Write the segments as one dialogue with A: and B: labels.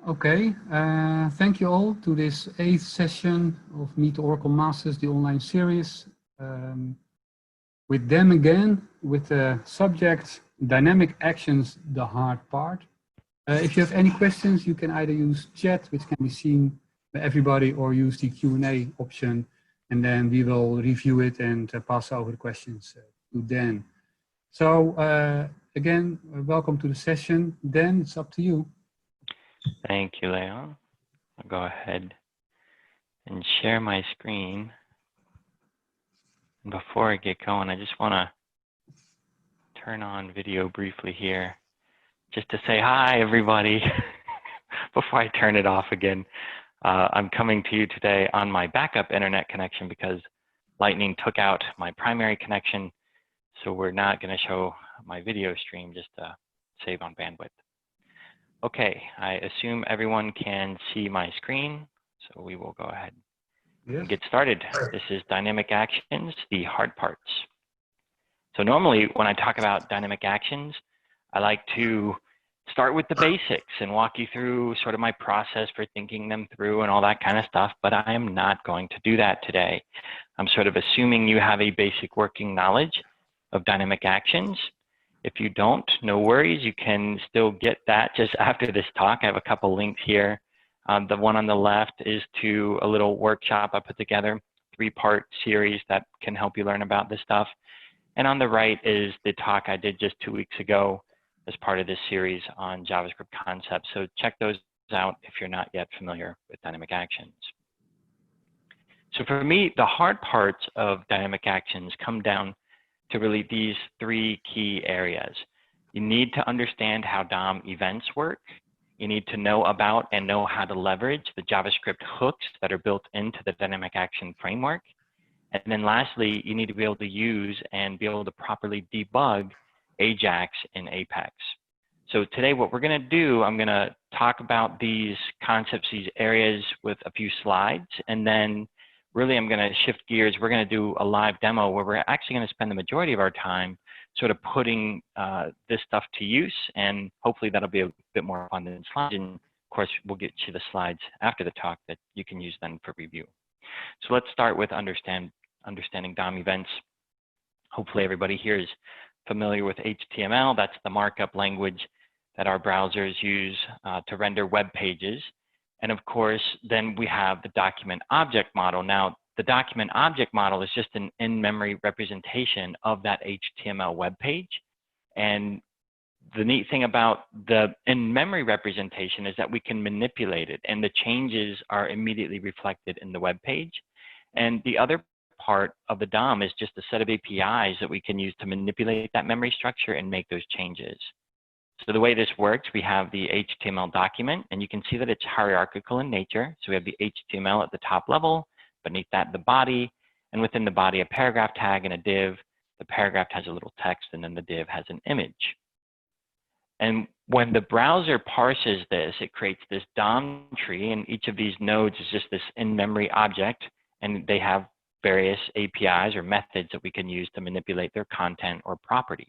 A: Okay, thank you all to this 8th session of Meet the Oracle Masters, the online series. With them again, with the subject Dynamic Actions, the hard part. If you have any questions, you can either use chat, which can be seen by everybody, or use the Q&A option, and then we will review it and pass over the questions to Dan. So again, welcome to the session. Dan, it's up to you.
B: Thank you, Leon. I'll go ahead and share my screen. And before I get going, I just want to turn on video briefly here, just to say hi, everybody, before I turn it off again. I'm coming to you today on my backup internet connection because Lightning took out my primary connection, so we're not going to show my video stream just to save on bandwidth. Okay, I assume everyone can see my screen, so we will go ahead and get started. This is Dynamic Actions, the hard parts. So normally when I talk about dynamic actions, I like to start with the basics and walk you through sort of my process for thinking them through and all that kind of stuff, but I am not going to do that today. I'm sort of assuming you have a basic working knowledge of dynamic actions. If you don't, no worries, you can still get that just after this talk. I have a couple links here. The one on the left is to a little workshop I put together, 3-part series that can help you learn about this stuff. And on the right is the talk I did just 2 weeks ago as part of this series on JavaScript concepts. So check those out if you're not yet familiar with dynamic actions. So for me, the hard parts of dynamic actions come down to really these 3 key areas. You need to understand how DOM events work. You need to know about and know how to leverage the JavaScript hooks that are built into the dynamic action framework. And then lastly, you need to be able to use and be able to properly debug Ajax in Apex. So today what we're going to do, I'm going to talk about these concepts, these areas with a few slides, and then really I'm going to shift gears. We're going to do a live demo where we're actually going to spend the majority of our time sort of putting this stuff to use, and hopefully that'll be a bit more fun than slides. And of course, we'll get you the slides after the talk that you can use then for review. So let's start with understanding DOM events. Hopefully everybody here is familiar with HTML. That's the markup language that our browsers use to render web pages. And of course, then we have the document object model. Now, the document object model is just an in-memory representation of that HTML web page. And the neat thing about the in-memory representation is that we can manipulate it, and the changes are immediately reflected in the web page. And the other part of the DOM is just a set of APIs that we can use to manipulate that memory structure and make those changes. So the way this works, we have the HTML document, and you can see that it's hierarchical in nature. So we have the HTML at the top level, beneath that the body, and within the body a paragraph tag and a div. The paragraph has a little text, and then the div has an image. And when the browser parses this, it creates this DOM tree, and each of these nodes is just this in-memory object, and they have various APIs or methods that we can use to manipulate their content or properties.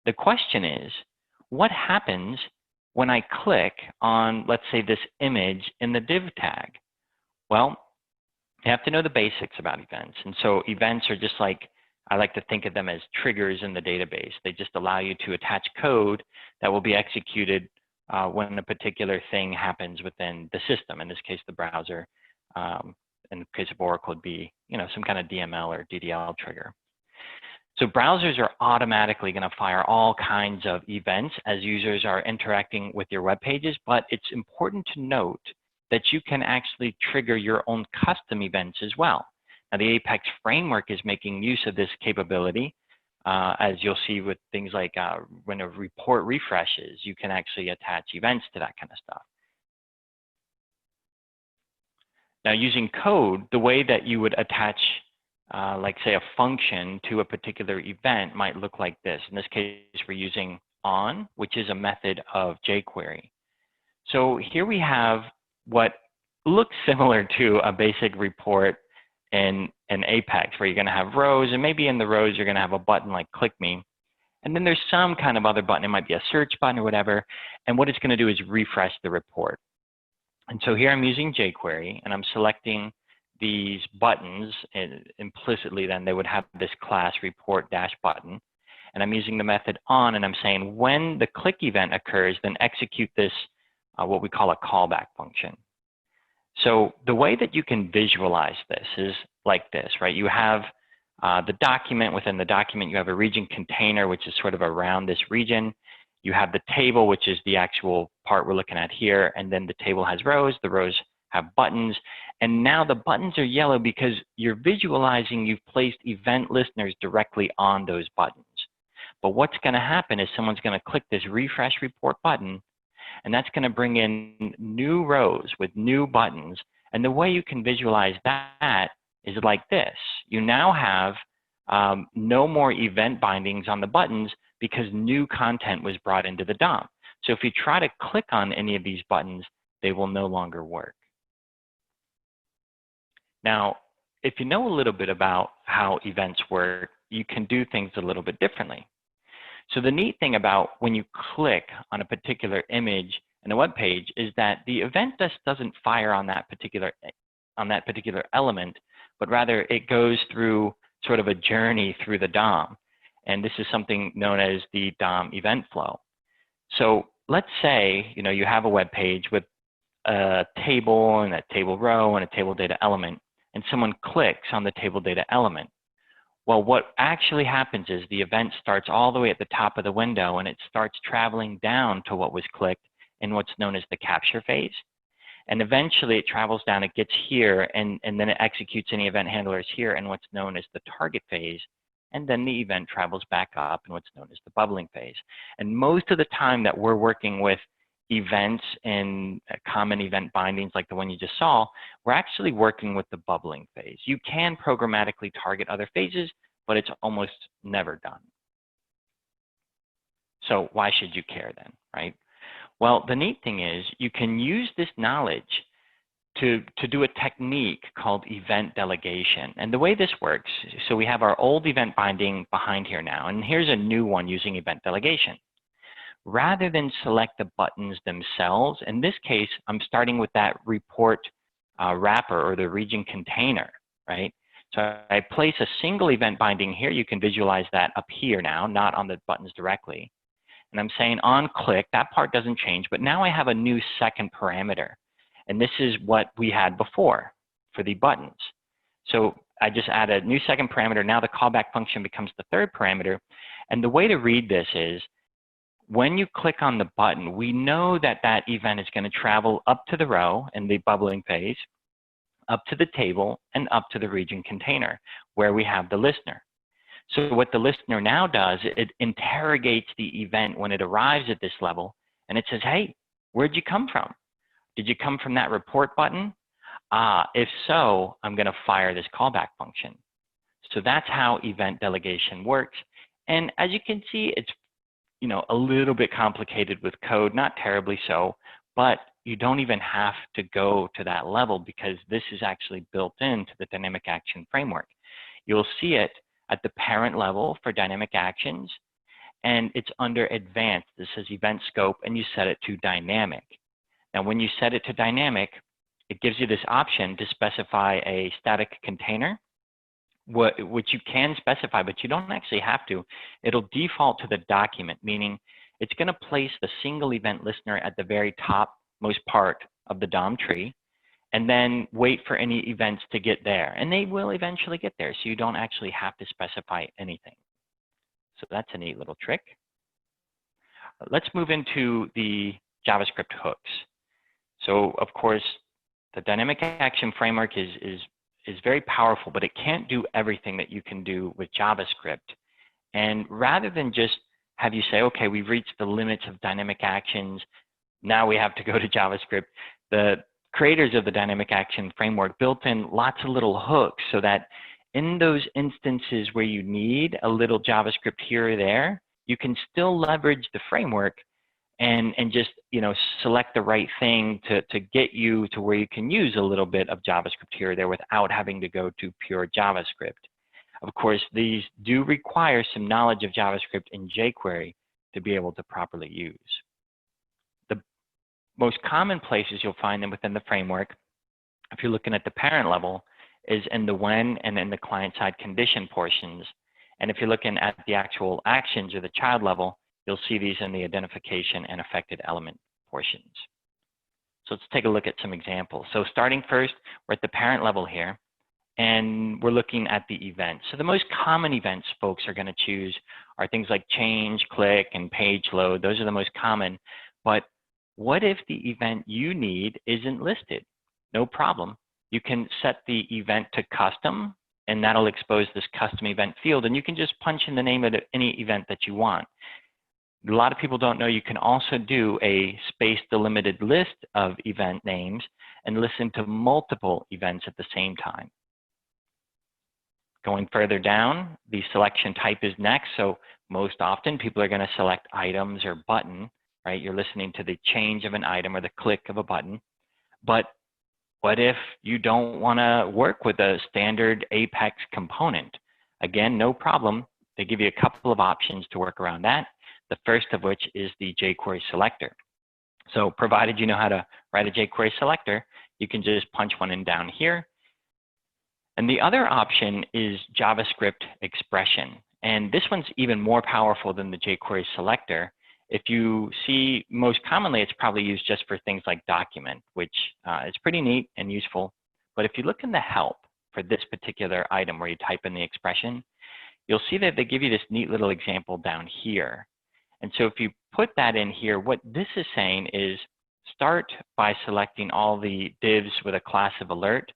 B: The question is, what happens when I click on, let's say, this image in the div tag? Well, you have to know the basics about events. And so events are just like, I like to think of them as triggers in the database. They just allow you to attach code that will be executed when a particular thing happens within the system. In this case, the browser. In the case of Oracle, it'd be some kind of DML or DDL trigger. So browsers are automatically going to fire all kinds of events as users are interacting with your web pages, but it's important to note that you can actually trigger your own custom events as well. Now, the Apex framework is making use of this capability, as you'll see with things like when a report refreshes, you can actually attach events to that kind of stuff. Now, using code, the way that you would attach like say a function to a particular event might look like this. In this case, we're using on, which is a method of jQuery. So here we have what looks similar to a basic report in Apex, where you're going to have rows, and maybe in the rows you're going to have a button like click me. And then there's some kind of other button. It might be a search button or whatever. And what it's going to do is refresh the report. And so here I'm using jQuery, and I'm selecting these buttons. And implicitly, then they would have this class report dash button. And I'm using the method on, and I'm saying when the click event occurs, then execute this, what we call a callback function. So the way that you can visualize this is like this, right? You have the document. Within the document, you have a region container, which is sort of around this region. You have the table, which is the actual part we're looking at here. And then the table has rows. The rows have buttons. And now the buttons are yellow because you're visualizing you've placed event listeners directly on those buttons. But what's going to happen is someone's going to click this refresh report button, and that's going to bring in new rows with new buttons. And the way you can visualize that is like this. You now have no more event bindings on the buttons because new content was brought into the DOM. So if you try to click on any of these buttons, they will no longer work. Now, if you know a little bit about how events work, you can do things a little bit differently. So the neat thing about when you click on a particular image in a web page is that the event just doesn't fire on that particular element, but rather it goes through sort of a journey through the DOM. And this is something known as the DOM event flow. So let's say you have a web page with a table and a table row and a table data element, and someone clicks on the table data element. Well, what actually happens is the event starts all the way at the top of the window, and it starts traveling down to what was clicked in what's known as the capture phase. And eventually it travels down, it gets here, and then it executes any event handlers here in what's known as the target phase. And then the event travels back up in what's known as the bubbling phase. And most of the time that we're working with events and common event bindings like the one you just saw, we're actually working with the bubbling phase. You can programmatically target other phases, but it's almost never done. So why should you care then, right? Well, the neat thing is you can use this knowledge to do a technique called event delegation. And the way this works, so we have our old event binding behind here now, and here's a new one using event delegation. Rather than select the buttons themselves, in this case, I'm starting with that report wrapper or the region container, right? So I place a single event binding here. You can visualize that up here now, not on the buttons directly. And I'm saying on click, that part doesn't change, but now I have a new second parameter. And this is what we had before for the buttons. So I just add a new second parameter. Now the callback function becomes the third parameter. And the way to read this is, when you click on the button, we know that that event is going to travel up to the row in the bubbling phase, up to the table, and up to the region container where we have the listener. So what the listener now does, it interrogates the event when it arrives at this level, and it says, hey, where'd you come from? Did you come from that report button? If so, I'm going to fire this callback function. So that's how event delegation works. And as you can see, it's a little bit complicated with code, not terribly so, but you don't even have to go to that level because this is actually built into the dynamic action framework. You'll see it at the parent level for dynamic actions, and it's under advanced. This says event scope, and you set it to dynamic. Now, when you set it to dynamic, it gives you this option to specify a static container, which you can specify, but you don't actually have to. It'll default to the document, meaning it's going to place the single event listener at the very topmost part of the DOM tree, and then wait for any events to get there. And they will eventually get there, so you don't actually have to specify anything. So that's a neat little trick. Let's move into the JavaScript hooks. So of course, the dynamic action framework is very powerful, but it can't do everything that you can do with JavaScript. And rather than just have you say, okay, we've reached the limits of dynamic actions, now we have to go to JavaScript, the creators of the dynamic action framework built in lots of little hooks so that in those instances where you need a little JavaScript here or there, you can still leverage the framework and just select the right thing to get you to where you can use a little bit of JavaScript here or there without having to go to pure JavaScript. Of course, these do require some knowledge of JavaScript in jQuery to be able to properly use. The most common places you'll find them within the framework, if you're looking at the parent level, is in the when and in the client-side condition portions. And if you're looking at the actual actions or the child level, you'll see these in the identification and affected element portions. So let's take a look at some examples. So starting first, we're at the parent level here, and we're looking at the events. So the most common events folks are going to choose are things like change, click, and page load. Those are the most common. But what if the event you need isn't listed? No problem. You can set the event to custom, and that'll expose this custom event field, and you can just punch in the name of any event that you want. A lot of people don't know you can also do a space-delimited list of event names and listen to multiple events at the same time. Going further down, the selection type is next. So most often people are going to select items or button, right? You're listening to the change of an item or the click of a button. But what if you don't want to work with a standard Apex component? Again, no problem. They give you a couple of options to work around that. The first of which is the jQuery selector. So provided you know how to write a jQuery selector, you can just punch one in down here. And the other option is JavaScript expression. And this one's even more powerful than the jQuery selector. If you see, most commonly, it's probably used just for things like document, which is pretty neat and useful. But if you look in the help for this particular item where you type in the expression, you'll see that they give you this neat little example down here. And so if you put that in here, what this is saying is start by selecting all the divs with a class of alert,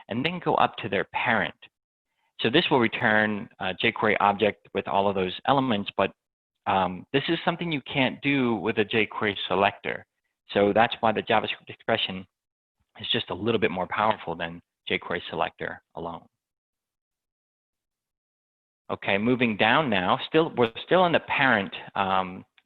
B: and then go up to their parent. So this will return a jQuery object with all of those elements, but this is something you can't do with a jQuery selector. So that's why the JavaScript expression is just a little bit more powerful than jQuery selector alone. Okay, moving down now, we're still in the parent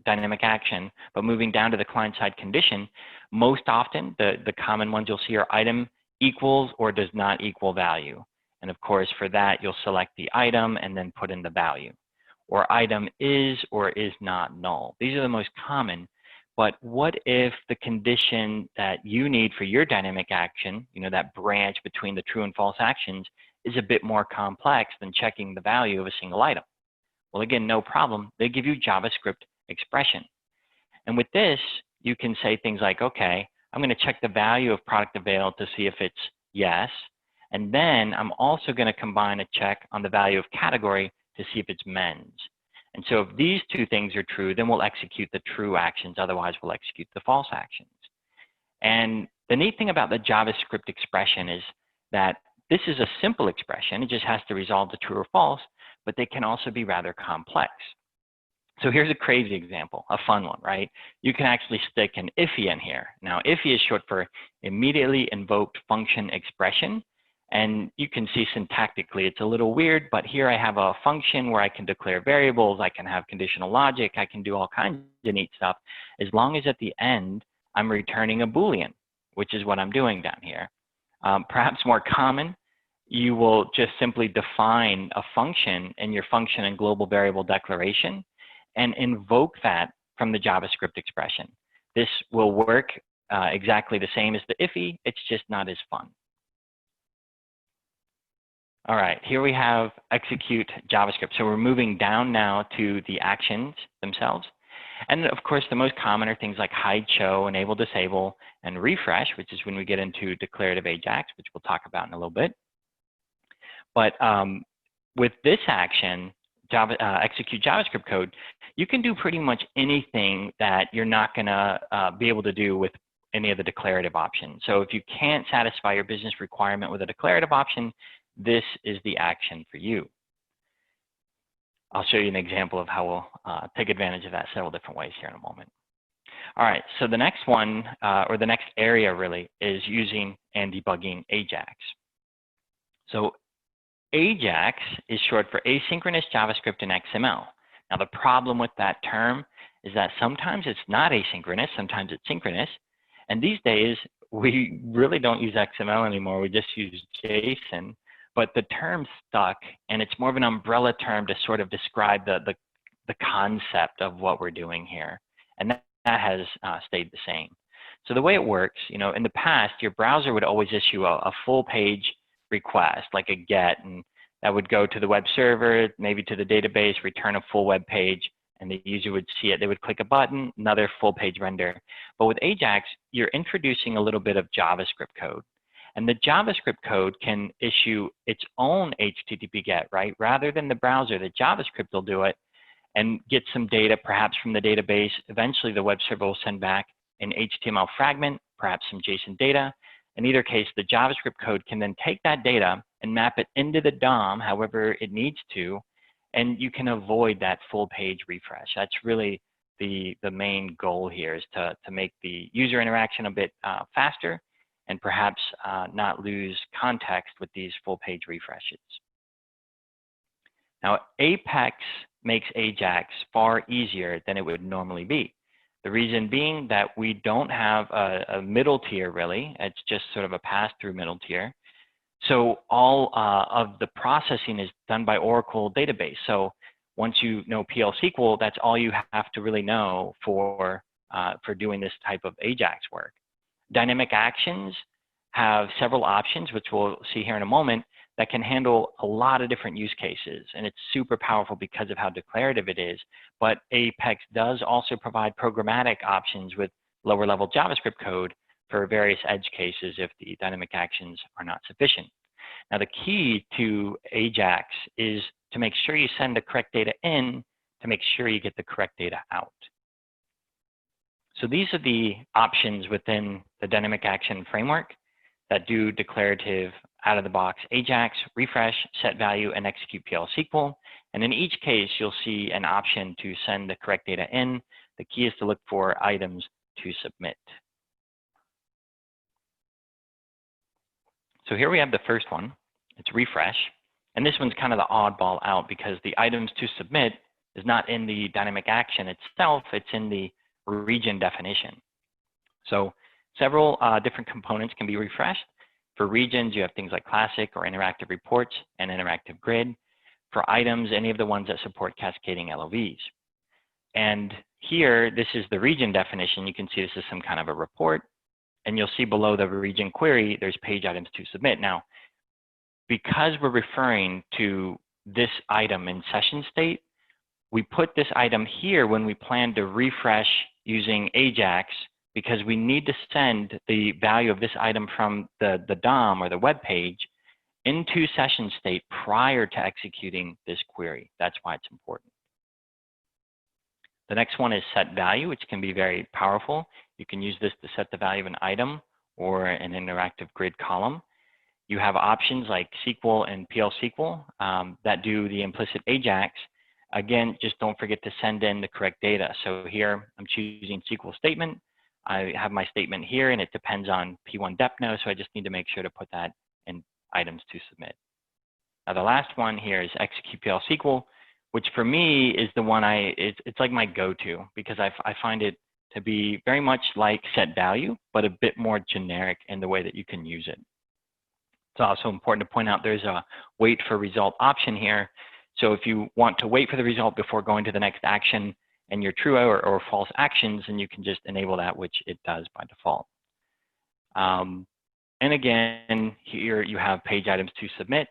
B: dynamic action, but moving down to the client-side condition, most often the common ones you'll see are item equals or does not equal value. And of course, for that, you'll select the item and then put in the value. Or item is or is not null. These are the most common. But what if the condition that you need for your dynamic action, that branch between the true and false actions, is a bit more complex than checking the value of a single item? Well, again, no problem. They give you JavaScript expression. And with this, you can say things like, okay, I'm going to check the value of product available to see if it's yes. And then I'm also going to combine a check on the value of category to see if it's men's. And so if these two things are true, then we'll execute the true actions. Otherwise, we'll execute the false actions. And the neat thing about the JavaScript expression is that this is a simple expression. It just has to resolve the true or false, but they can also be rather complex. So here's a crazy example, a fun one, right? You can actually stick an IFI in here. Now, IFI is short for immediately invoked function expression. And you can see syntactically it's a little weird, but here I have a function where I can declare variables, I can have conditional logic, I can do all kinds of neat stuff, as long as at the end I'm returning a Boolean, which is what I'm doing down here. Perhaps more common, you will just simply define a function in your function and global variable declaration and invoke that from the JavaScript expression. This will work exactly the same as the IFI, it's just not as fun. All right, here we have execute JavaScript. So we're moving down now to the actions themselves. And of course, the most common are things like hide, show, enable, disable, and refresh, which is when we get into declarative Ajax, which we'll talk about in a little bit. But with this action, execute JavaScript code, you can do pretty much anything that you're not going to be able to do with any of the declarative options. So if you can't satisfy your business requirement with a declarative option, this is the action for you. I'll show you an example of how we'll take advantage of that several different ways here in a moment. All right, so the next one, or the next area really, is using and debugging Ajax. So Ajax is short for asynchronous JavaScript and XML. Now the problem with that term is that sometimes it's not asynchronous, sometimes it's synchronous. And these days, we really don't use XML anymore, we just use JSON. but the term stuck, and it's more of an umbrella term to sort of describe the concept of what we're doing here. And that has stayed the same. So the way it works, you know, in the past, your browser would always issue a full page request, like a GET, and that would go to the web server, maybe to the database, return a full web page, and the user would see it. They would click a button, another full page render. But with Ajax, you're introducing a little bit of JavaScript code. And the JavaScript code can issue its own HTTP GET, right? Rather than the browser, the JavaScript will do it and get some data, perhaps from the database. Eventually, the web server will send back an HTML fragment, perhaps some JSON data. In either case, the JavaScript code can then take that data and map it into the DOM, however it needs to, and you can avoid that full page refresh. That's really the main goal here, is to make the user interaction a bit faster and perhaps not lose context with these full page refreshes. Now, Apex makes Ajax far easier than it would normally be. The reason being that we don't have a middle tier, really. It's just sort of a pass-through middle tier. So all of the processing is done by Oracle database. So once you know PL SQL, that's all you have to really know for doing this type of Ajax work. Dynamic actions have several options, which we'll see here in a moment, that can handle a lot of different use cases. And it's super powerful because of how declarative it is. But Apex does also provide programmatic options with lower level JavaScript code for various edge cases if the dynamic actions are not sufficient. Now, the key to Ajax is to make sure you send the correct data in to make sure you get the correct data out. So these are the options within the dynamic action framework that do declarative out-of-the-box Ajax, refresh, set value, and execute PL SQL. And in each case, you'll see an option to send the correct data in. The key is to look for items to submit. So here we have the first one. It's refresh. And this one's kind of the oddball out because the items to submit is not in the dynamic action itself. It's in the region definition. So several different components can be refreshed. For regions, you have things like classic or interactive reports and interactive grid. For items, any of the ones that support cascading LOVs. And here, this is the region definition. You can see this is some kind of a report. And you'll see below the region query, there's page items to submit. Now, because we're referring to this item in session state, we put this item here when we plan to refresh using Ajax, because we need to send the value of this item from the DOM or the web page into session state prior to executing this query. That's why it's important. The next one is set value, which can be very powerful. You can use this to set the value of an item or an interactive grid column. You have options like SQL and PL SQL that do the implicit Ajax. Again, just don't forget to send in the correct data. So here I'm choosing SQL statement. I have my statement here, and it depends on P1 depth now, so I just need to make sure to put that in items to submit. Now, the last one here is execute PL SQL, which for me is the one it's like my go-to, because I find it to be very much like set value, but a bit more generic in the way that you can use it. It's also important to point out there's a wait for result option here. So if you want to wait for the result before going to the next action, and your true or false actions, and you can just enable that, which it does by default. And again, here you have page items to submit,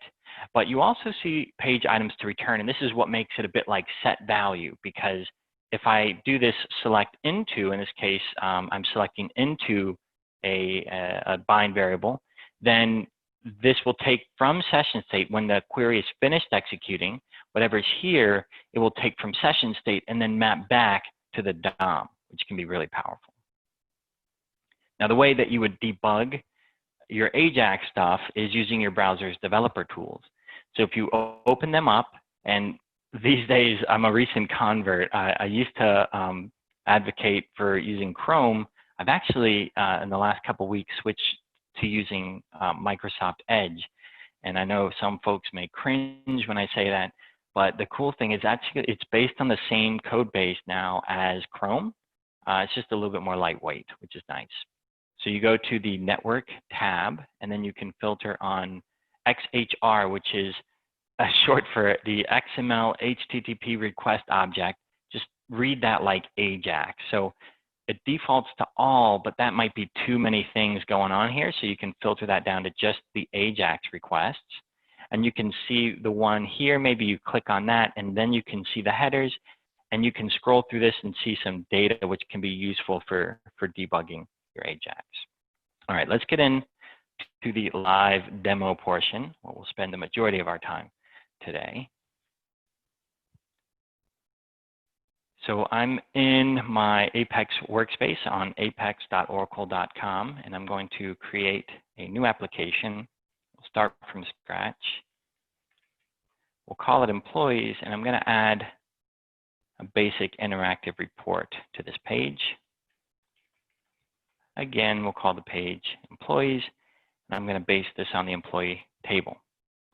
B: but you also see page items to return, and this is what makes it a bit like set value, because if I do this select into, in this case, I'm selecting into a bind variable, then this will take from session state when the query is finished executing, whatever is here, it will take from session state and then map back to the DOM, which can be really powerful. Now, the way that you would debug your Ajax stuff is using your browser's developer tools. So if you open them up, and these days I'm a recent convert. I used to advocate for using Chrome. I've actually, in the last couple of weeks, switched to using Microsoft Edge. And I know some folks may cringe when I say that, but the cool thing is actually it's based on the same code base now as Chrome. It's just a little bit more lightweight, which is nice. So you go to the network tab, and then you can filter on XHR, which is short for the XML HTTP request object. Just read that like Ajax. So it defaults to all, but that might be too many things going on here. So you can filter that down to just the Ajax requests. And you can see the one here. Maybe you click on that, and then you can see the headers. And you can scroll through this and see some data which can be useful for debugging your Ajax. All right, let's get in to the live demo portion, where we'll spend the majority of our time today. So I'm in my Apex workspace on apex.oracle.com, and I'm going to create a new application. We'll start from scratch. We'll call it employees, and I'm going to add a basic interactive report to this page. Again, we'll call the page employees, and I'm going to base this on the employee table,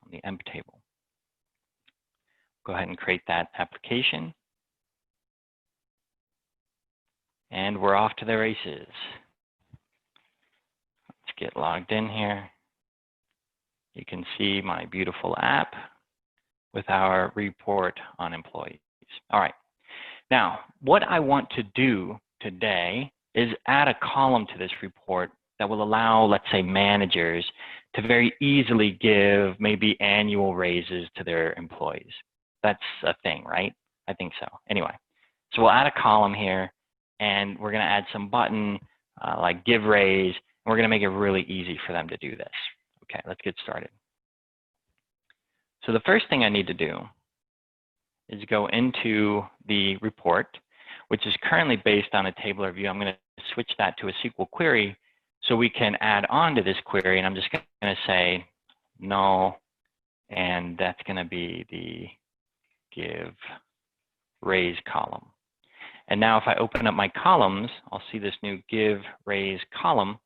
B: on the emp table. Go ahead and create that application. And we're off to the races. Let's get logged in here. You can see my beautiful app with our report on employees. All right. Now, what I want to do today is add a column to this report that will allow, let's say, managers to very easily give maybe annual raises to their employees. That's a thing, right? I think so. Anyway, so we'll add a column here, and we're going to add some button like give raise, and we're going to make it really easy for them to do this. Okay, let's get started. So the first thing I need to do is go into the report, which is currently based on a tabular view. I'm going to switch that to a SQL query so we can add on to this query, and I'm just going to say null, and that's going to be the give raise column. And now if I open up my columns, I'll see this new give raise column,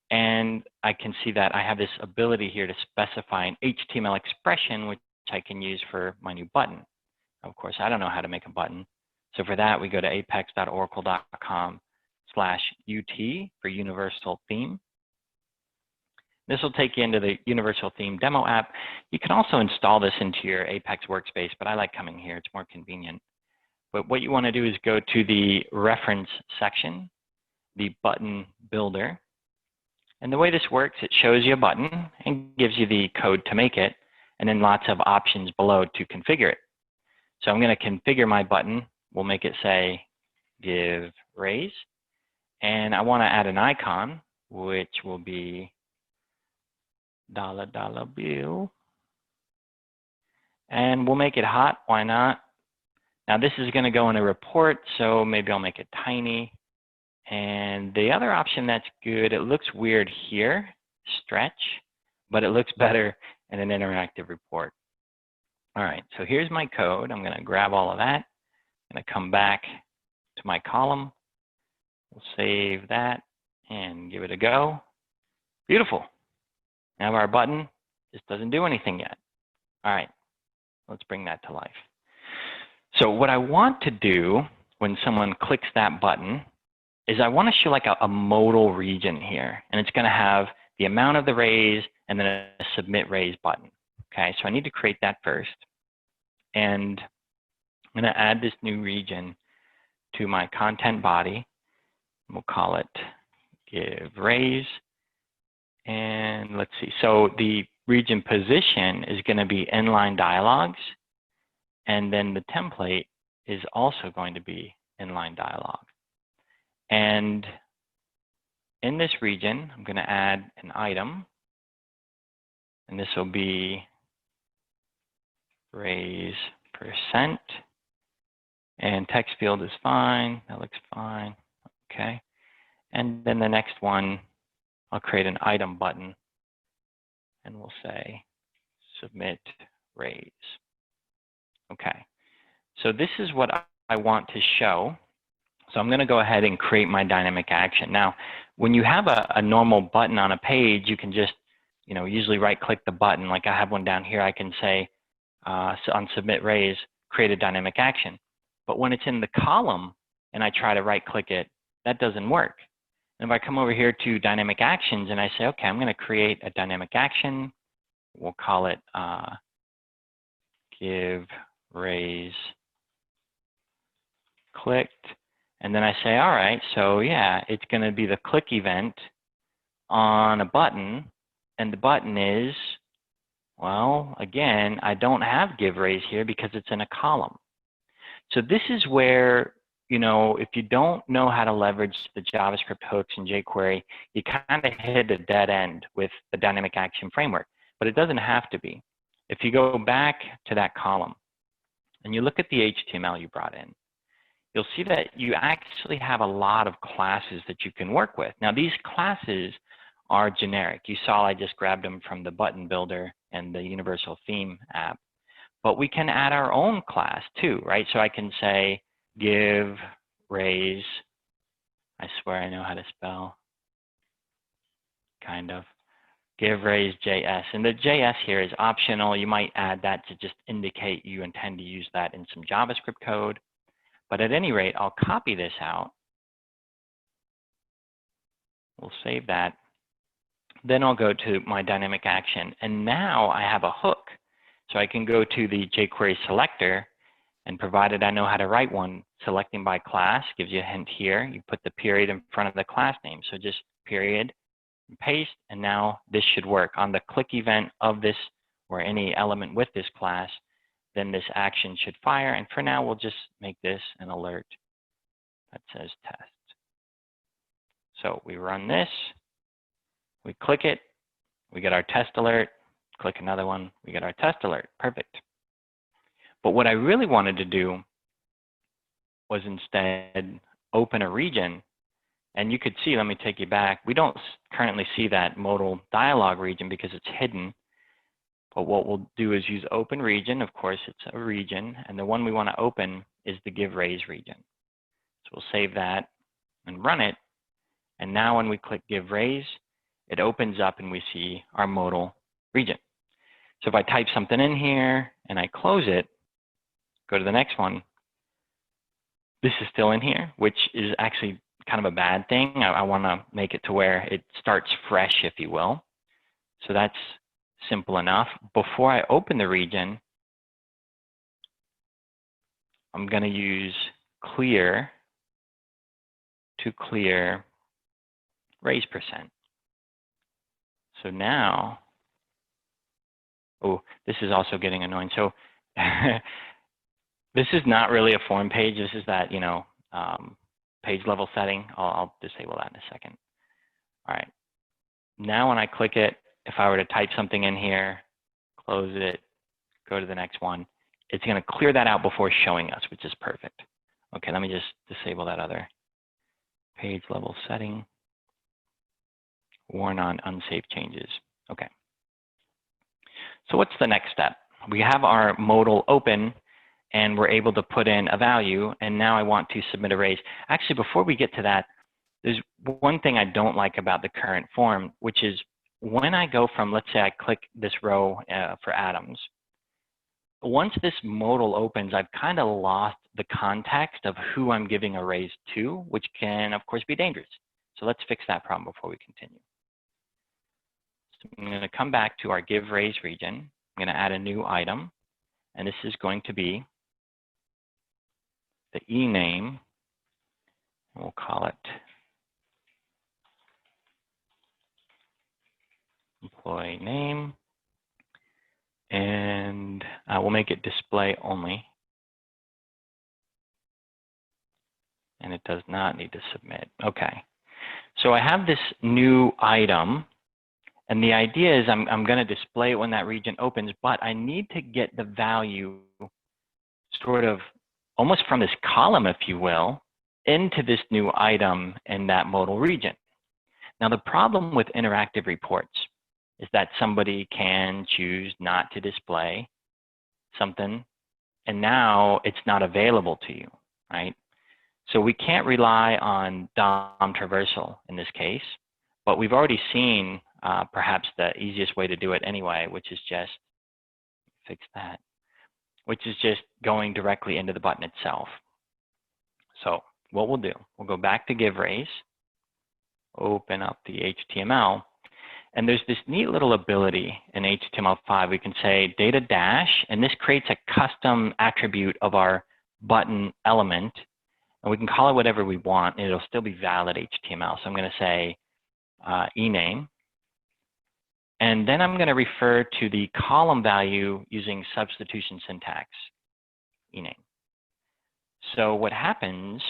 B: and I can see that I have this ability here to specify an HTML expression which I can use for my new button. Of course, I don't know how to make a button. So for that, we go to apex.oracle.com/UT for universal theme. This will take you into the universal theme demo app. You can also install this into your Apex workspace, but I like coming here. It's more convenient. But what you want to do is go to the reference section, the button builder. And the way this works, it shows you a button and gives you the code to make it, and then lots of options below to configure it. So I'm going to configure my button. We'll make it say give raise. And I want to add an icon, which will be dollar bill. And we'll make it hot. Why not? Now this is going to go in a report, so maybe I'll make it tiny. And the other option that's good, it looks weird here, stretch, but it looks better in an interactive report. All right, so here's my code. I'm going to grab all of that. I'm going to come back to my column. We'll save that and give it a go. Beautiful. Now our button just doesn't do anything yet. All right, let's bring that to life. So what I want to do when someone clicks that button is I want to show like a modal region here, and it's going to have the amount of the raise and then a submit raise button. Okay, so I need to create that first. And I'm going to add this new region to my content body. We'll call it give raise. And let's see, so the region position is going to be inline dialogues. And then the template is also going to be inline dialogue. And in this region, I'm going to add an item. And this will be raise %. And text field is fine. That looks fine. Okay. And then the next one, I'll create an item button. And we'll say submit raise. Okay. So this is what I want to show. So I'm going to go ahead and create my dynamic action. Now, when you have a normal button on a page, you can just, usually right-click the button. Like I have one down here, I can say so on submit raise, create a dynamic action. But when it's in the column and I try to right-click it, that doesn't work. And if I come over here to dynamic actions and I say, okay, I'm going to create a dynamic action, we'll call it give raise clicked. And then I say, all right, so yeah, it's going to be the click event on a button. And the button is, well, again, I don't have give raise here because it's in a column. So this is where, you know, if you don't know how to leverage the JavaScript hooks in jQuery, you kind of hit a dead end with the dynamic action framework, but it doesn't have to be. If you go back to that column and you look at the HTML you brought in, you'll see that you actually have a lot of classes that you can work with. Now, these classes are generic. You saw I just grabbed them from the button builder and the universal theme app. But we can add our own class too, right? So I can say give raise, I swear I know how to spell, kind of, give raise JS. And the JS here is optional. You might add that to just indicate you intend to use that in some JavaScript code. But at any rate, I'll copy this out. We'll save that. Then I'll go to my dynamic action. And now I have a hook. So I can go to the jQuery selector, and provided I know how to write one, selecting by class gives you a hint here. You put the period in front of the class name. So just period, and paste, and now this should work. On the click event of this, or any element with this class, then this action should fire. And for now, we'll just make this an alert that says test. So we run this, we click it, we get our test alert. Click another one, we get our test alert. Perfect. But what I really wanted to do was instead open a region. And you could see, let me take you back. We don't currently see that modal dialog region because it's hidden. But what we'll do is use open region. Of course, it's a region. And the one we want to open is the give raise region. So we'll save that and run it. And now when we click give raise, it opens up and we see our modal region. So if I type something in here and I close it, go to the next one, this is still in here, which is actually kind of a bad thing. I want to make it to where it starts fresh, if you will. So that's simple enough. Before I open the region, I'm going to use clear to clear raise percent. So now, oh, this is also getting annoying. So this is not really a form page. This is that, you know, page level setting. I'll disable that in a second. All right. Now when I click it, if I were to type something in here, close it, go to the next one, it's going to clear that out before showing us, which is perfect. Okay, let me just disable that other page level setting. Warn on unsaved changes. Okay. So what's the next step? We have our modal open and we're able to put in a value, and now I want to submit a raise. Actually, before we get to that, there's one thing I don't like about the current form, which is when I go from, let's say I click this row for atoms, once this modal opens, I've kind of lost the context of who I'm giving a raise to, which can, of course, be dangerous. So let's fix that problem before we continue. So I'm going to come back to our give raise region. I'm going to add a new item, and this is going to be the e-name. We'll call it employee name, and we'll make it display only. And it does not need to submit. Okay. So I have this new item, and the idea is I'm going to display it when that region opens, but I need to get the value sort of almost from this column, if you will, into this new item in that modal region. Now, the problem with interactive reports is that somebody can choose not to display something, and now it's not available to you, right? So we can't rely on DOM traversal in this case, but we've already seen perhaps the easiest way to do it anyway, which is just, fix that, which is just going directly into the button itself. So what we'll do, we'll go back to give raise, open up the HTML, And there's this neat little ability in HTML5. We can say data dash, and this creates a custom attribute of our button element. And we can call it whatever we want, and it'll still be valid HTML. So I'm going to say ename. And then I'm going to refer to the column value using substitution syntax, ename. So what happens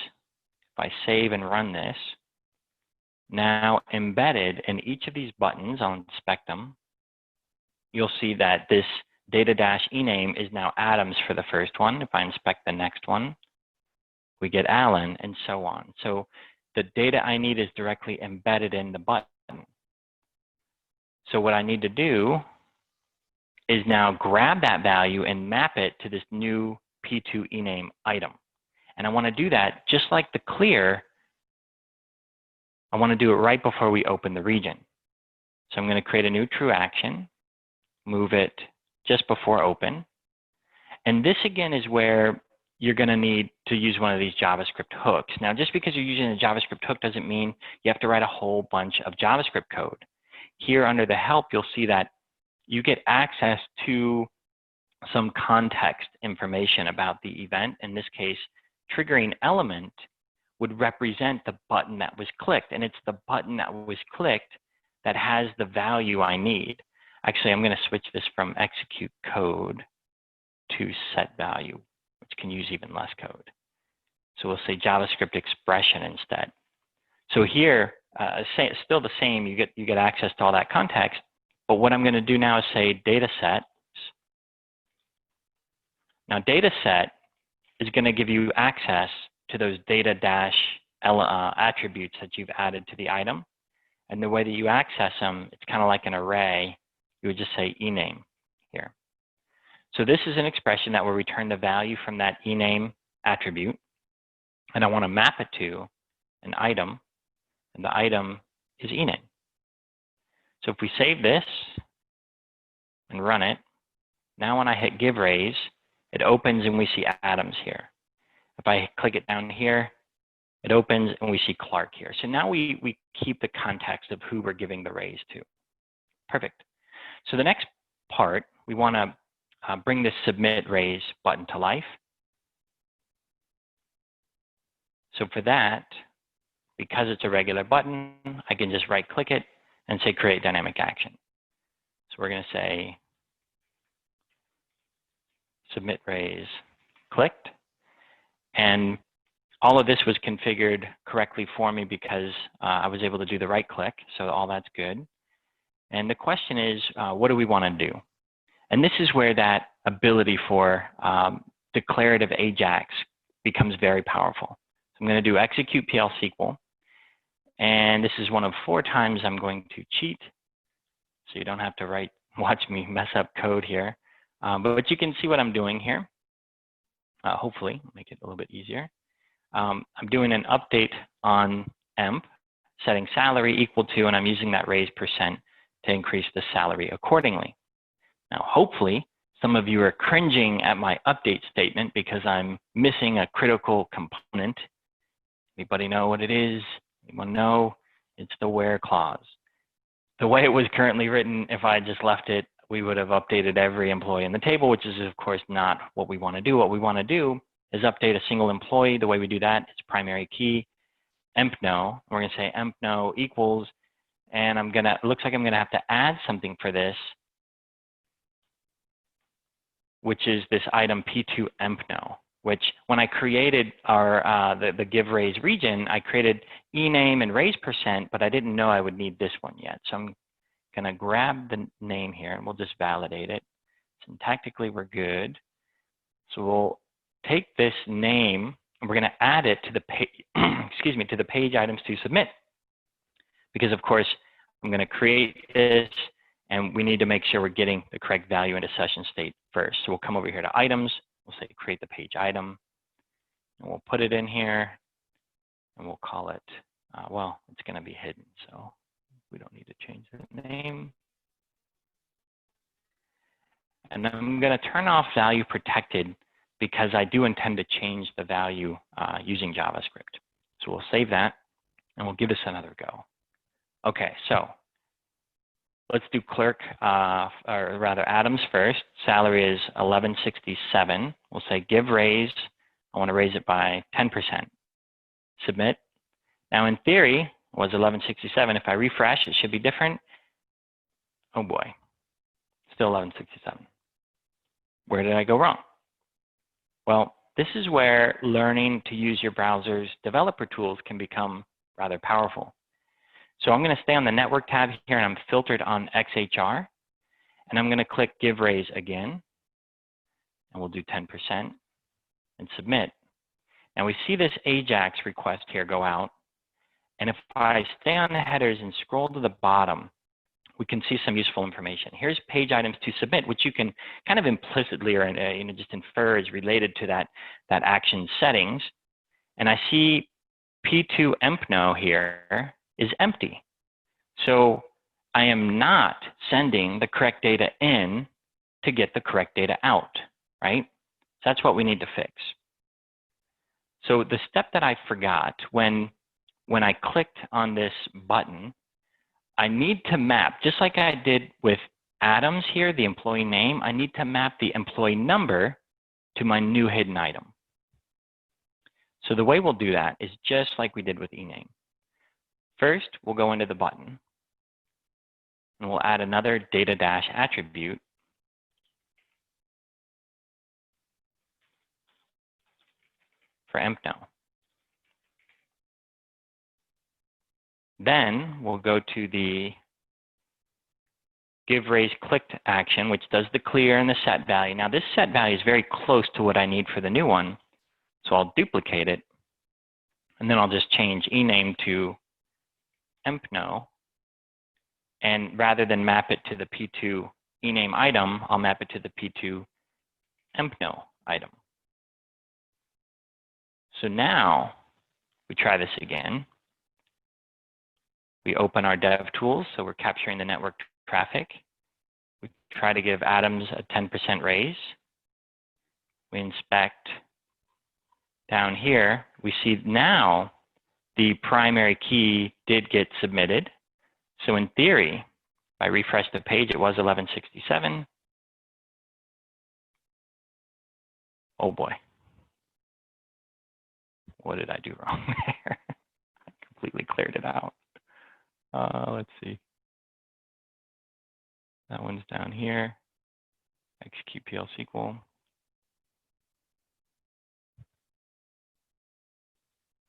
B: if I save and run this, now embedded in each of these buttons, I'll inspect them, you'll see that this data dash ename is now Adams for the first one. If I inspect the next one, we get Alan, and so on. So the data I need is directly embedded in the button. So what I need to do is now grab that value and map it to this new P2 ename item. And I want to do that just like the clear. I want to do it right before we open the region. So I'm going to create a new true action, move it just before open. And this again is where you're going to need to use one of these JavaScript hooks. Now, just because you're using a JavaScript hook doesn't mean you have to write a whole bunch of JavaScript code. Here under the help, you'll see that you get access to some context information about the event. In this case, triggering element would represent the button that was clicked. And it's the button that was clicked that has the value I need. Actually, I'm going to switch this from execute code to set value, which can use even less code. So we'll say JavaScript expression instead. So here, still the same, you get access to all that context, but what I'm going to do now is say data set. Now data set is going to give you access to those data dash attributes that you've added to the item. And the way that you access them, it's kind of like an array. You would just say ename here. So this is an expression that will return the value from that ename attribute. And I want to map it to an item. And the item is ename. So if we save this and run it, now when I hit give raise, it opens and we see Adams here. If I click it down here, it opens and we see Clark here. So now we keep the context of who we're giving the raise to. Perfect. So the next part, we want to bring this submit raise button to life. So for that, because it's a regular button, I can just right click it and say create dynamic action. So we're going to say submit raise clicked. And all of this was configured correctly for me because I was able to do the right click. So all that's good. And the question is, what do we want to do? And this is where that ability for declarative Ajax becomes very powerful. So I'm going to do execute PL SQL. And this is one of 4 times I'm going to cheat. So you don't have to watch me mess up code here. But you can see what I'm doing here. Hopefully, make it a little bit easier. I'm doing an update on emp, setting salary equal to, and I'm using that raise percent to increase the salary accordingly. Now, hopefully, some of you are cringing at my update statement because I'm missing a critical component. Anybody know what it is? Anyone know? It's the where clause. The way it was currently written, if I just left it, we would have updated every employee in the table, which is, of course, not what we want to do. What we want to do is update a single employee. The way we do that is primary key, empno. We're going to say empno equals, and it looks like I'm going to have to add something for this, which is this item P2 empno, which when I created our the give raise region, I created ename and raise percent, but I didn't know I would need this one yet. So I'm going to grab the name here and we'll just validate it. Syntactically, we're good. So we'll take this name and we're going to add it to the page, excuse me, to the page items to submit. Because of course, I'm going to create this and we need to make sure we're getting the correct value into session state first. So we'll come over here to items. We'll say create the page item and we'll put it in here and we'll call it, well, it's going to be hidden. So we don't need to change the name. And I'm going to turn off value protected because I do intend to change the value using JavaScript. So we'll save that and we'll give this another go. Okay, so let's do Clerk, or rather Adams first. Salary is $11.67. We'll say give raise. I want to raise it by 10%. Submit. Now in theory, it was $11.67. If I refresh, it should be different. Oh boy, still $11.67. Where did I go wrong? Well, this is where learning to use your browser's developer tools can become rather powerful. So I'm going to stay on the network tab here, and I'm filtered on XHR, and I'm going to click give raise again, and we'll do 10% and submit. Now we see this Ajax request here go out, and if I stay on the headers and scroll to the bottom, we can see some useful information. Here's page items to submit, which you can kind of implicitly or just infer is related to that action settings. And I see P2 empno here is empty. So I am not sending the correct data in to get the correct data out, right? So that's what we need to fix. So the step that I forgot when I clicked on this button, I need to map, just like I did with Adams here, the employee name, I need to map the employee number to my new hidden item. So the way we'll do that is just like we did with ename. First, we'll go into the button, and we'll add another data dash attribute. For empno. Then we'll go to the give raise clicked action, which does the clear and the set value. Now this set value is very close to what I need for the new one. So I'll duplicate it, and then I'll just change ename to empno. And rather than map it to the P2 ename item, I'll map it to the P2 empno item. So now we try this again. We open our dev tools, so we're capturing the network traffic. We try to give Adams a 10% raise. We inspect down here. We see now the primary key did get submitted. So in theory, if I refresh the page, it was 1167. Oh boy. What did I do wrong there? I completely cleared it out. Let's see. That one's down here. Execute PL SQL.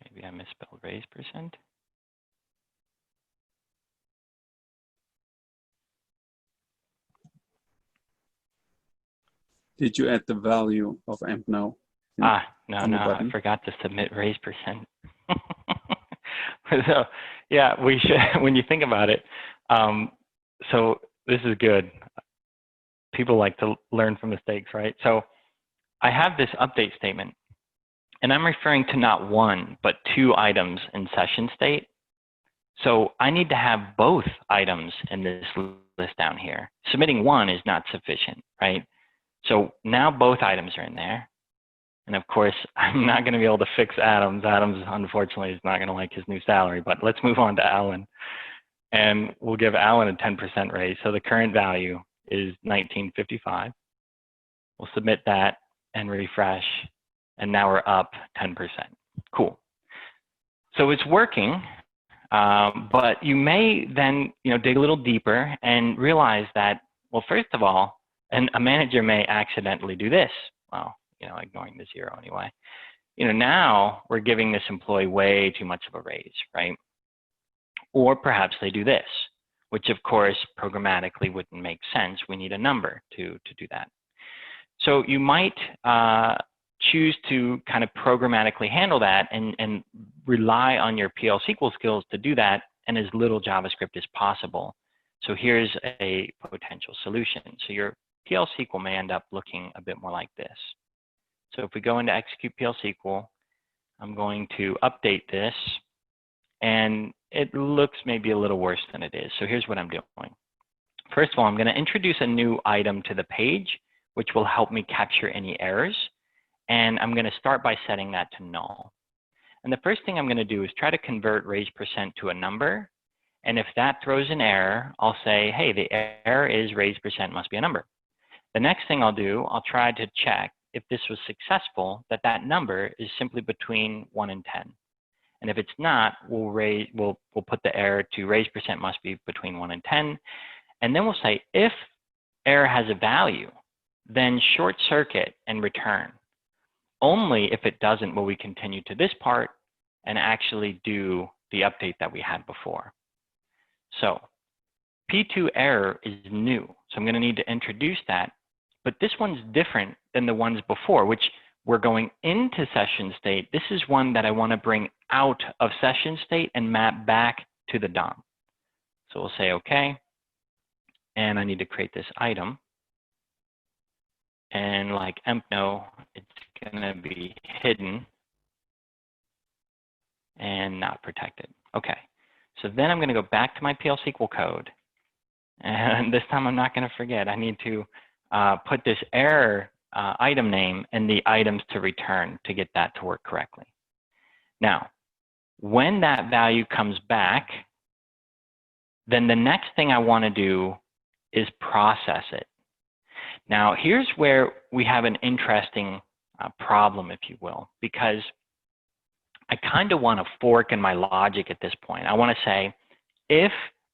B: Maybe I misspelled raise percent.
C: Did you add the value of empno?
B: No, I forgot to submit raise percent. So, yeah, we should, when you think about it, so this is good. People like to learn from mistakes, right? So I have this update statement, and I'm referring to not one, but two items in session state. So I need to have both items in this list down here. Submitting one is not sufficient, right? So now both items are in there. And of course, I'm not going to be able to fix Adams. Adams, unfortunately, is not going to like his new salary. But let's move on to Alan. And we'll give Alan a 10% raise. So the current value is $19.55. We'll submit that and refresh. And now we're up 10%. Cool. So it's working. But you may then dig a little deeper and realize that, well, first of all, a manager may accidentally do this. Well, ignoring the zero anyway. Now we're giving this employee way too much of a raise, right? Or perhaps they do this, which of course programmatically wouldn't make sense. We need a number to do that. So you might choose to kind of programmatically handle that and rely on your PL SQL skills to do that, and as little JavaScript as possible. So here's a potential solution. So your PL SQL may end up looking a bit more like this. So if we go into execute PL SQL, I'm going to update this, and it looks maybe a little worse than it is. So here's what I'm doing. First of all, I'm going to introduce a new item to the page, which will help me capture any errors. And I'm going to start by setting that to null. And the first thing I'm going to do is try to convert raise percent to a number And if that throws an error, I'll say, hey, the error is raise percent must be a number. The next thing I'll do, I'll try to check if this was successful, that that number is simply between 1 and 10. And if it's not, we'll put the error to raise percent must be between 1 and 10. And then we'll say, if error has a value, then short circuit and return. Only if it doesn't will we continue to this part and actually do the update that we had before. So P2 error is new. So I'm going to need to introduce that. But this one's different than the ones before, which we're going into session state. This is one that I want to bring out of session state and map back to the DOM. So we'll say OK. And I need to create this item. And like empno, it's going to be hidden and not protected. OK. So then I'm going to go back to my PL SQL code. And this time I'm not going to forget. I need to put this error item name and the items to return to get that to work correctly. Now, when that value comes back, then the next thing I want to do is process it. Now, here's where we have an interesting problem, if you will, because I kind of want to fork in my logic at this point. I want to say, if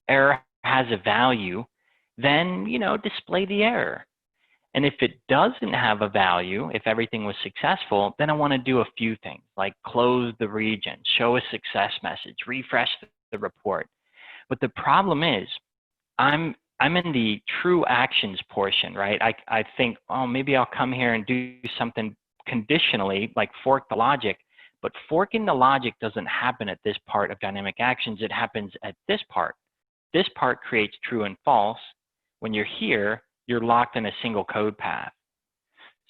B: error has a value, then, display the error. And if it doesn't have a value, if everything was successful, then I want to do a few things, like close the region, show a success message, refresh the report. But the problem is, I'm in the true actions portion, right? I think, oh, maybe I'll come here and do something conditionally, like fork the logic. But forking the logic doesn't happen at this part of dynamic actions. It happens at this part. This part creates true and false. When you're here, you're locked in a single code path.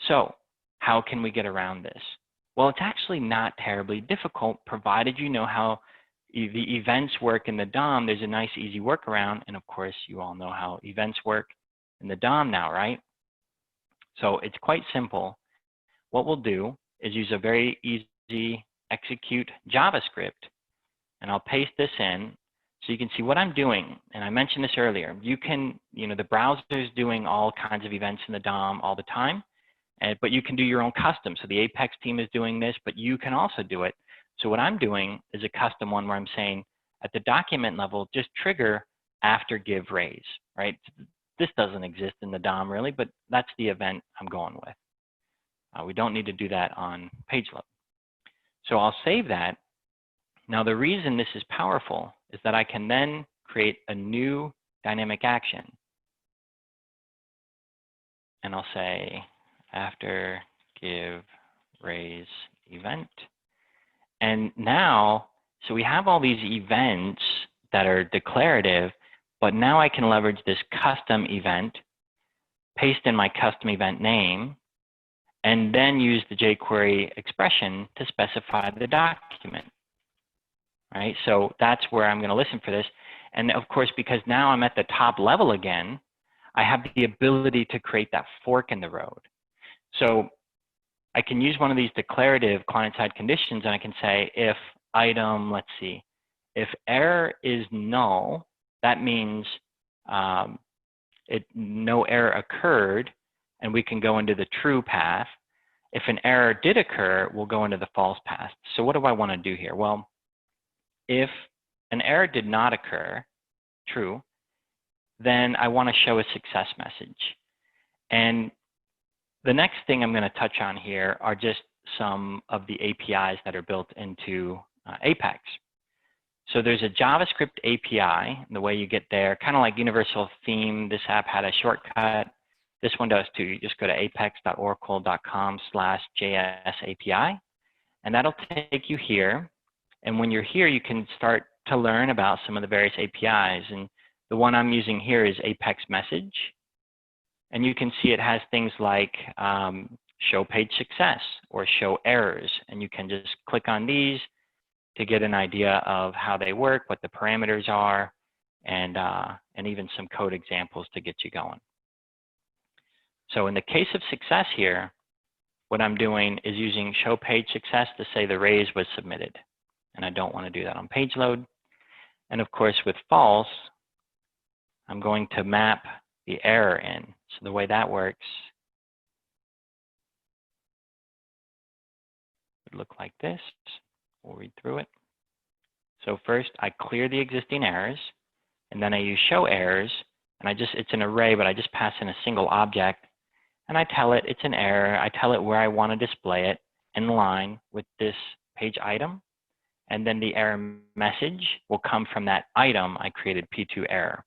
B: So how can we get around this? Well, it's actually not terribly difficult, provided you know how the events work in the DOM. There's a nice, easy workaround. And of course, you all know how events work in the DOM now, right? So it's quite simple. What we'll do is use a very easy execute JavaScript. And I'll paste this in. So you can see what I'm doing, and I mentioned this earlier. You can, the browser is doing all kinds of events in the DOM all the time, but you can do your own custom. So the Apex team is doing this, but you can also do it. So what I'm doing is a custom one where I'm saying, at the document level, just trigger after give raise, right? This doesn't exist in the DOM really, but that's the event I'm going with. We don't need to do that on page load. So I'll save that. Now, the reason this is powerful is that I can then create a new dynamic action. And I'll say, after give raise event. And now, so we have all these events that are declarative, but now I can leverage this custom event, paste in my custom event name, and then use the jQuery expression to specify the document. Right, so that's where I'm going to listen for this. And of course, because now I'm at the top level again, I have the ability to create that fork in the road. So I can use one of these declarative client-side conditions, and I can say, if item, let's see, if error is null, that means no error occurred, and we can go into the true path. If an error did occur, we'll go into the false path. So what do I want to do here? Well, if an error did not occur, true, then I want to show a success message. And the next thing I'm going to touch on here are just some of the APIs that are built into Apex. So there's a JavaScript API, and the way you get there, kind of like Universal Theme, this app had a shortcut. This one does too. You just go to apex.oracle.com/JS-API, and that'll take you here. And when you're here, you can start to learn about some of the various APIs. And the one I'm using here is Apex Message. And you can see it has things like show page success or show errors. And you can just click on these to get an idea of how they work, what the parameters are, and even some code examples to get you going. So in the case of success here, what I'm doing is using show page success to say the raise was submitted. And I don't want to do that on page load. And of course, with false, I'm going to map the error in. So the way that works would look like this. We'll read through it. So first, I clear the existing errors, and then I use show errors, and it's an array, but I just pass in a single object, and I tell it it's an error. I tell it where I want to display it in line with this page item, and then the error message will come from that item I created P2 error.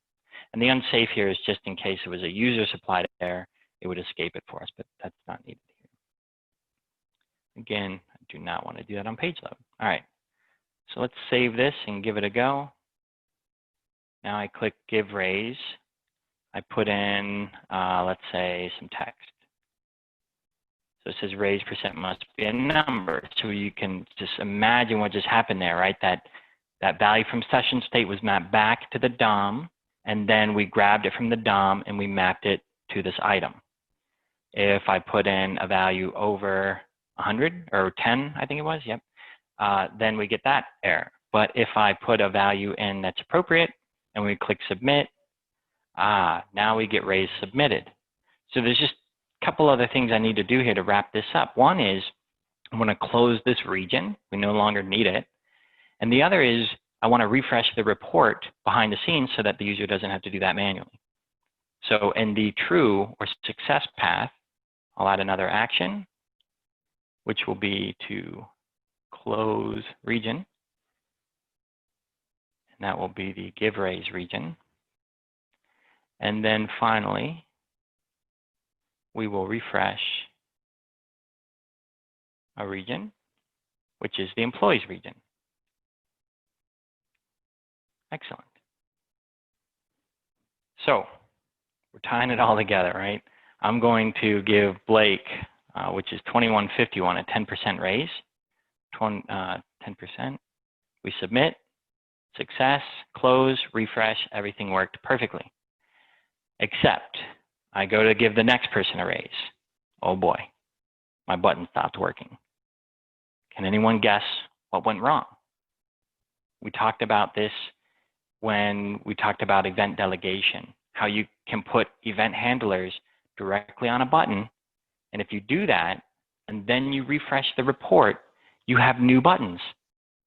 B: And the unsafe here is just in case it was a user-supplied error, it would escape it for us, but that's not needed here. Again, I do not want to do that on page load. All right, so let's save this and give it a go. Now I click Give Raise. I put in, let's say, some text. So it says raise % must be a number. So you can just imagine what just happened there, right? That value from session state was mapped back to the DOM, and then we grabbed it from the DOM and we mapped it to this item. If I put in a value over 100 or 10, I think it was, yep, then we get that error. But if I put a value in that's appropriate and we click submit, now we get raise submitted. So there's just a couple other things I need to do here to wrap this up. One is I want to close this region. We no longer need it. And the other is I want to refresh the report behind the scenes so that the user doesn't have to do that manually. So in the true or success path, I'll add another action, which will be to close region. And that will be the give raise region. And then finally, we will refresh a region, which is the employees region. Excellent. So we're tying it all together, right? I'm going to give Blake, which is 2151, a 10% raise, 10%. We submit, success, close, refresh, everything worked perfectly. Except I go to give the next person a raise. Oh boy, my button stopped working. Can anyone guess what went wrong? We talked about this when we talked about event delegation, how you can put event handlers directly on a button. And if you do that, and then you refresh the report, you have new buttons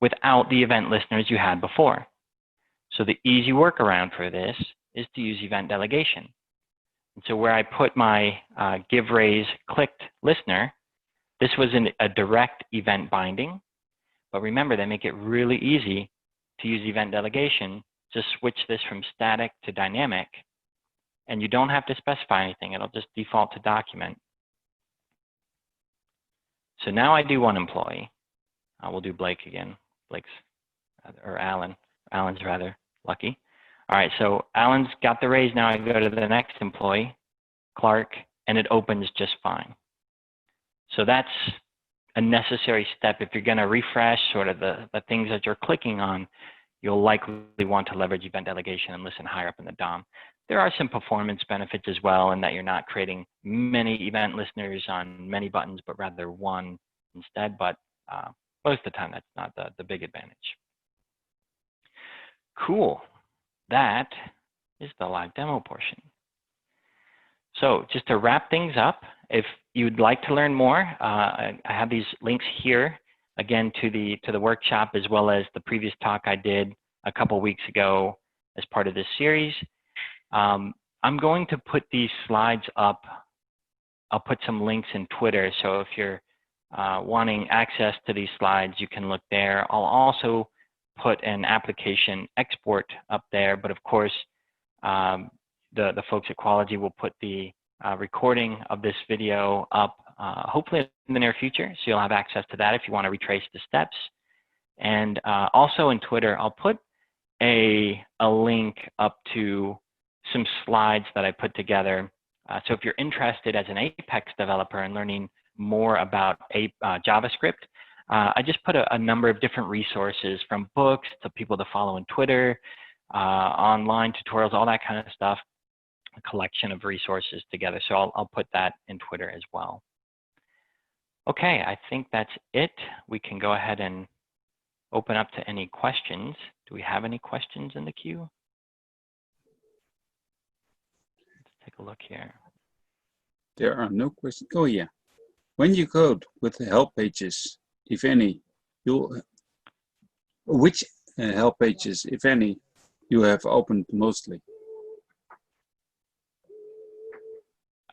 B: without the event listeners you had before. So the easy workaround for this is to use event delegation. And so where I put my give raise clicked listener, this was a direct event binding. But remember, they make it really easy to use event delegation to switch this from static to dynamic. And you don't have to specify anything. It'll just default to document. So now I do one employee. We'll do Blake again. Blake's, or Alan. Alan's rather lucky. All right, so Alan's got the raise. Now I go to the next employee, Clark, and it opens just fine. So that's a necessary step. If you're going to refresh sort of the things that you're clicking on, you'll likely want to leverage event delegation and listen higher up in the DOM. There are some performance benefits as well in that you're not creating many event listeners on many buttons, but rather one instead. But most of the time, that's not the big advantage. Cool. That is the live demo portion. So just to wrap things up, if you'd like to learn more, I have these links here, again, to the workshop, as well as the previous talk I did a couple weeks ago as part of this series. I'm going to put these slides up. I'll put some links in Twitter. So if you're wanting access to these slides, you can look there. I'll also put an application export up there, but of course, the folks at Qualogy will put the recording of this video up hopefully in the near future, so you'll have access to that if you want to retrace the steps. And also in Twitter, I'll put a link up to some slides that I put together. So if you're interested as an Apex developer and learning more about JavaScript, I just put a number of different resources, from books to people to follow on Twitter, online tutorials, all that kind of stuff, a collection of resources together. So I'll put that in Twitter as well. Okay, I think that's it. We can go ahead and open up to any questions. Do we have any questions in the queue? Let's take a look here.
C: There are no questions. Oh yeah. When you code with the help pages, if any, which help pages, if any, you have opened mostly?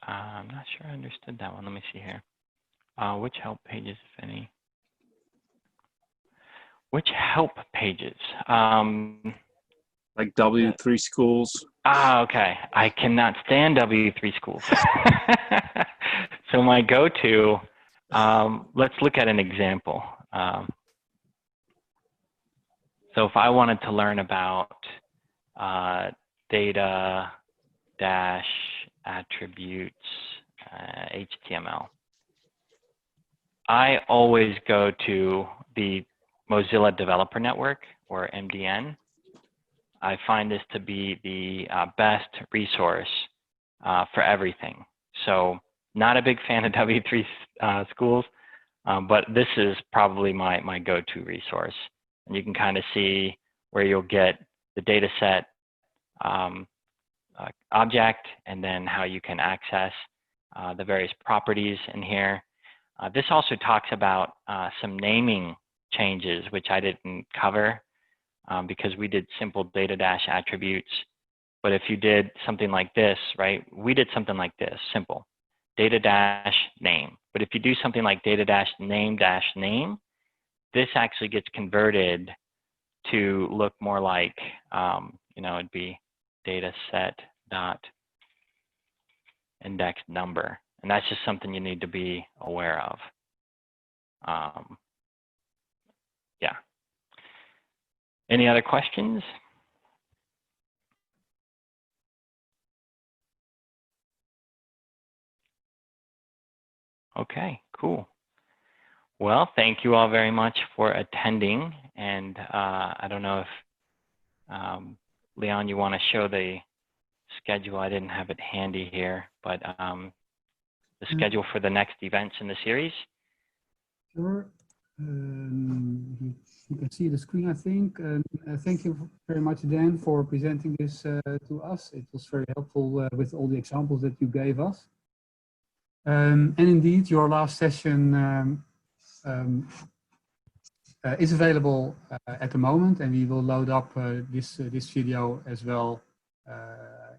B: I'm not sure I understood that one. Let me see here. Which help pages, if any? Which help pages?
C: Like W3 schools?
B: Okay. I cannot stand W3 schools. So my go-to, let's look at an example. So if I wanted to learn about data dash attributes HTML, I always go to the Mozilla Developer Network, or MDN. I find this to be the best resource for everything. So not a big fan of W3 schools, but this is probably my go-to resource. And you can kind of see where you'll get the data set object, and then how you can access the various properties in here. This also talks about some naming changes, which I didn't cover because we did simple data dash attributes. But if you did something like this, right, we did something like this, simple, data dash name. But if you do something like data dash name, this actually gets converted to look more like, you know, it'd be data set dot index number. And that's just something you need to be aware of. Yeah. Any other questions? Okay, cool. Well, thank you all very much for attending. And I don't know if, Leon, you want to show the schedule? I didn't have it handy here, but the schedule for the next events in the series.
A: Sure. You can see the screen, I think. Thank you very much, Dan, for presenting this to us. It was very helpful with all the examples that you gave us. And indeed, your last session is available at the moment, and we will load up this video as well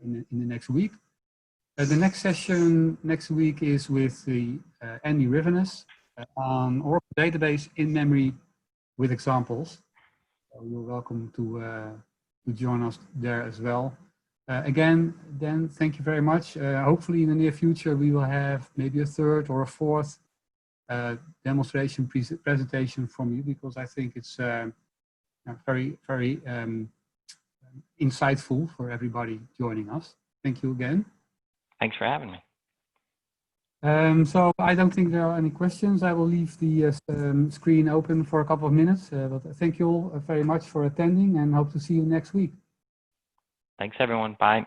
A: in the next week. The next session next week is with the Andy Rivenes on Oracle database in memory with examples. So you're welcome to join us there as well. Again, Dan, thank you very much. Hopefully in the near future we will have maybe a third or a fourth demonstration presentation from you, because I think it's very insightful for everybody joining us. Thank you again.
B: Thanks for having me.
A: So I don't think there are any questions. I will leave the screen open for a couple of minutes. But thank you all very much for attending, and hope to see you next week.
B: Thanks, everyone. Bye.